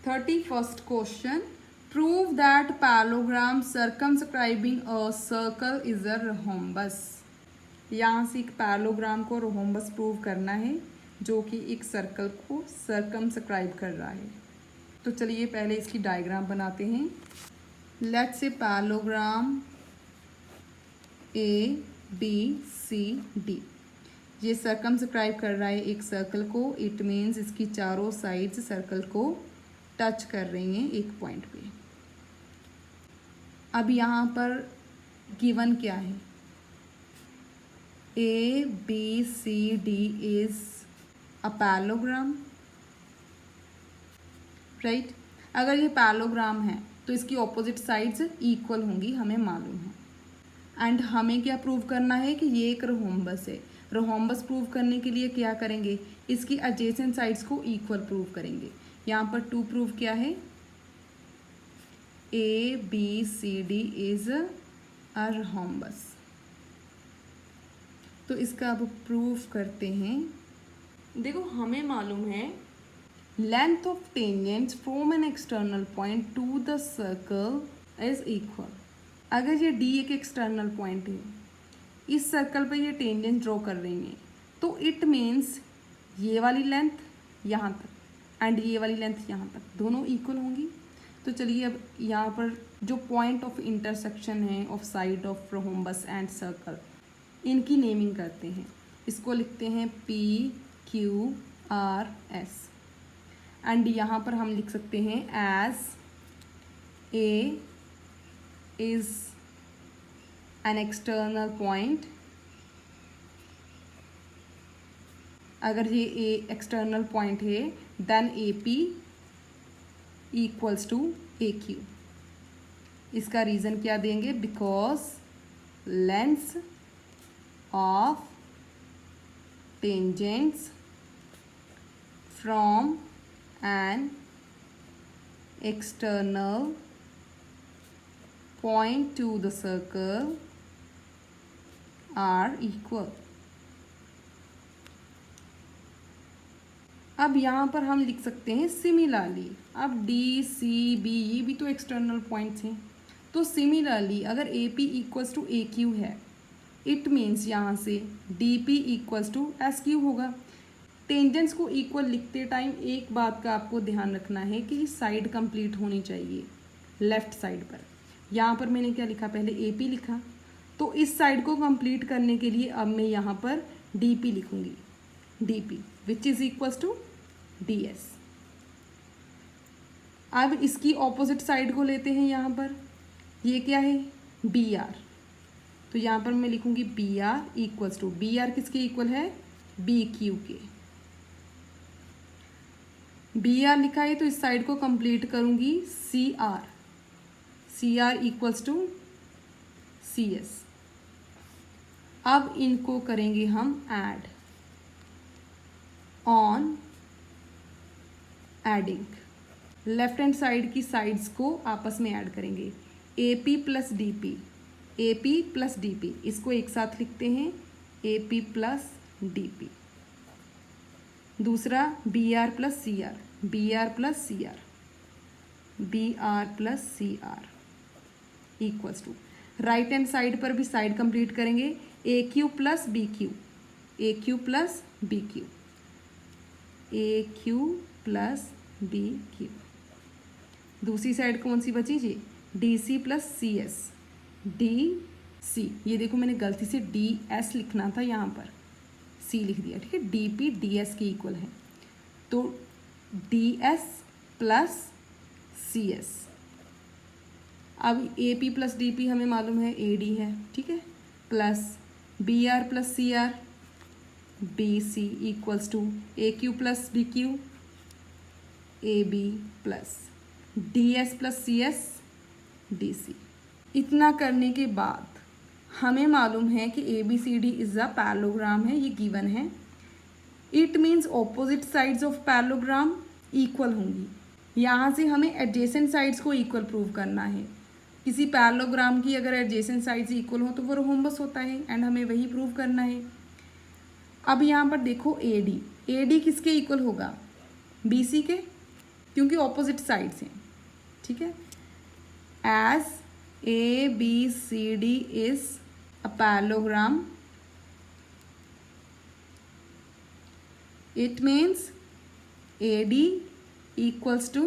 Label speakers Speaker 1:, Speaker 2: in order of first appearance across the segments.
Speaker 1: 31st question, prove that parallelogram circumscribing a circle is a rhombus. यहाँ से एक parallelogram को रोम्बस प्रूव करना है जो कि एक सर्कल को सर्कमस्क्राइब कर रहा है। तो चलिए पहले इसकी डायग्राम बनाते हैं। लेट्स से पैलोग्राम ABCD, ये सर्कमस्क्राइब कर रहा है एक सर्कल को। इट मीन्स इसकी चारों साइड्स सर्कल को टच कर रही हैं एक पॉइंट पे। अब यहाँ पर गिवन क्या है, ABCD is a parallelogram, right. अगर ये पैलोग्राम है तो इसकी ऑपोजिट साइड्स इक्वल होंगी, हमें मालूम है। एंड हमें क्या प्रूव करना है कि ये एक रोम्बस है। रोम्बस प्रूव करने के लिए क्या करेंगे, इसकी एडजेसेंट साइड्स को इक्वल प्रूव करेंगे। यहाँ पर 2 प्रूव क्या है, ABCD इज अ रोम्बस। तो इसका अब प्रूफ करते हैं। देखो हमें मालूम है length of tangents from an external point two the circle is equal. अगर ये D एक एक्सटर्नल पॉइंट है, इस सर्कल पे ये टेंजेंट ड्रॉ कर रही हैं, तो इट मीन्स ये वाली लेंथ यहाँ तक एंड ये वाली लेंथ यहाँ तक दोनों इक्वल होंगी। तो चलिए अब यहाँ पर जो पॉइंट ऑफ इंटरसेक्शन है of side of rhombus and circle, इनकी नेमिंग करते हैं। इसको लिखते हैं PQRS एंड यहाँ पर हम लिख सकते हैं as A is an external point। अगर ये A एक्सटर्नल पॉइंट है then AP equals to AQ। इसका रीज़न क्या देंगे, because length of tangents from an external point to the circle are equal। अब यहाँ पर हम लिख सकते हैं सिमिलरली। अब DCB ये भी तो एक्सटर्नल पॉइंट्स हैं, तो सिमिलरली अगर AP इक्वल्स टू AQ है, इट मीन्स यहाँ से DP इक्वल्स टू SQ होगा। टेंजेंट्स को इक्वल लिखते टाइम एक बात का आपको ध्यान रखना है कि साइड कंप्लीट होनी चाहिए लेफ्ट साइड पर। यहाँ पर मैंने क्या लिखा, पहले AP लिखा, तो इस साइड को कंप्लीट करने के लिए अब मैं यहाँ पर DP लिखूँगी, DP which is equals to DS। अब इसकी ऑपोजिट साइड को लेते हैं, यहाँ पर ये क्या है BR, तो यहाँ पर मैं लिखूँगी BR इक्वल्स टू, BR किसके इक्वल है, BQ के। BR लिखा है तो इस साइड को कंप्लीट करूँगी CR, CR equals to CS। अब इनको करेंगे हम add on adding. Left hand side की साइड्स को आपस में ऐड करेंगे, AP plus DP, AP plus DP, इसको एक साथ लिखते हैं AP प्लस DP। दूसरा BR plus CR, BR plus CR, BR plus CR equals to, right hand side पर भी साइड कंप्लीट करेंगे AQ plus BQ, AQ plus BQ, AQ plus BQ। दूसरी साइड कौन सी बची जी, DC प्लस CS, DC, ये देखो मैंने गलती से DS लिखना था, यहाँ पर C लिख दिया, ठीक है। DP DS के इक्वल है, तो DS प्लस CS। अब AP प्लस DP हमें मालूम है AD है, ठीक है, plus BR plus CR, BC equals to AQ plus BQ, AB plus DS plus CS, DC। इतना करने के बाद हमें मालूम है कि ABCD इज अ पैलोग्राम है, ये गिवन है। It means opposite sides of parallelogram equal होंगी। यहाँ से हमें एडजेसेंट साइड्स को इक्वल प्रूव करना है। किसी पैलोग्राम की अगर एडजेसेंट साइड्स इक्वल हो तो वो रोम्बस होता है एंड हमें वही प्रूव करना है। अब यहाँ पर देखो AD किसके इक्वल होगा, BC के, क्योंकि ऑपोजिट साइड्स हैं, ठीक है। As A B C D is a parallelogram, it means AD equals to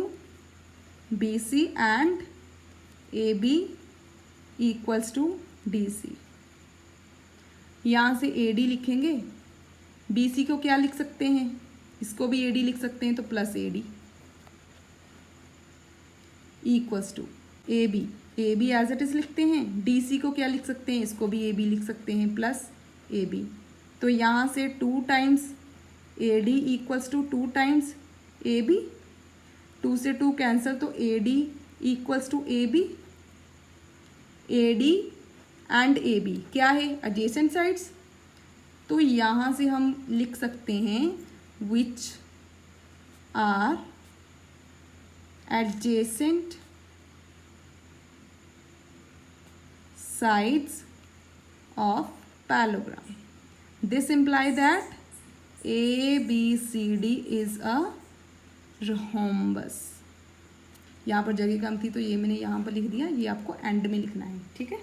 Speaker 1: BC and AB equals to DC। यहाँ से AD लिखेंगे, BC को क्या लिख सकते हैं, इसको भी AD लिख सकते हैं, तो plus AD equals to AB, AB as it is लिखते हैं। DC को क्या लिख सकते हैं, इसको भी AB लिख सकते हैं, प्लस AB। तो यहाँ से 2 times AD equals to 2 times AB, 2 से 2 कैंसिल, तो AD equals to AB। AD and AB क्या है, एडजेसेंट साइड्स, तो यहाँ से हम लिख सकते हैं which are adjacent sides of parallelogram. This imply that ABCD is a rhombus। यहाँ पर जगह कम थी तो ये मैंने यहाँ पर लिख दिया, ये आपको एंड में लिखना है, ठीक है।